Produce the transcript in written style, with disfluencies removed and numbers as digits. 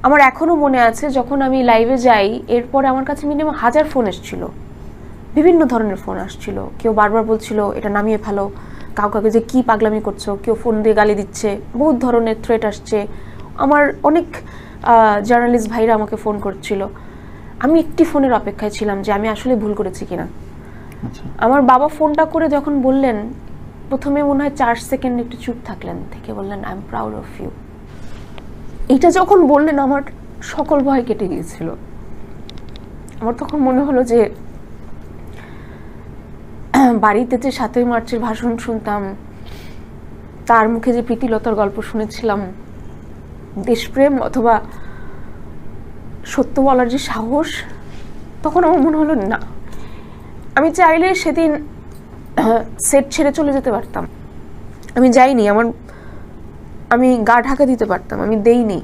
আমার এখনও মনে আছে যখন আমি লাইভে যাই, এরপরে আমার কাছে মিনিমাম 1000 ফোন এসেছিল, বিভিন্ন ধরনের ফোন আসছিল। কেউ বারবার বলছিল এটা নামিয়ে ফেলো, কাউকে যে কী পাগলামি করছো, কেউ ফোন দিয়ে গালি দিচ্ছে, বহুত ধরনের থ্রেট আসছে। আমার অনেক জার্নালিস্ট ভাইরা আমাকে ফোন করছিল। আমি একটি ফোনের অপেক্ষায় ছিলাম যে আমি আসলে ভুল করেছি কিনা। আমার বাবা ফোনটা করে যখন বললেন, প্রথমে মনে হয় 4 সেকেন্ড একটু চুপ থাকলেন, থেকে বললেন I am proud of you. এটা যখন বললেন আমার সকল ভয় কেটে গিয়েছিল। আমার তখন মনে হলো যে বাড়িতে যে 7ই মার্চের ভাষণ শুনতাম, তার মুখে যে প্রীতিলতার গল্প শুনেছিলাম, দেশপ্রেম অথবা সত্য বলার যে সাহস, তখন আমার মনে হলো না, আমি চাইলে সেদিন সেট ছেড়ে চলে যেতে পারতাম। আমি যাইনি, আমি গা ঢাকা দিতে পারতাম, আমি দেইনি।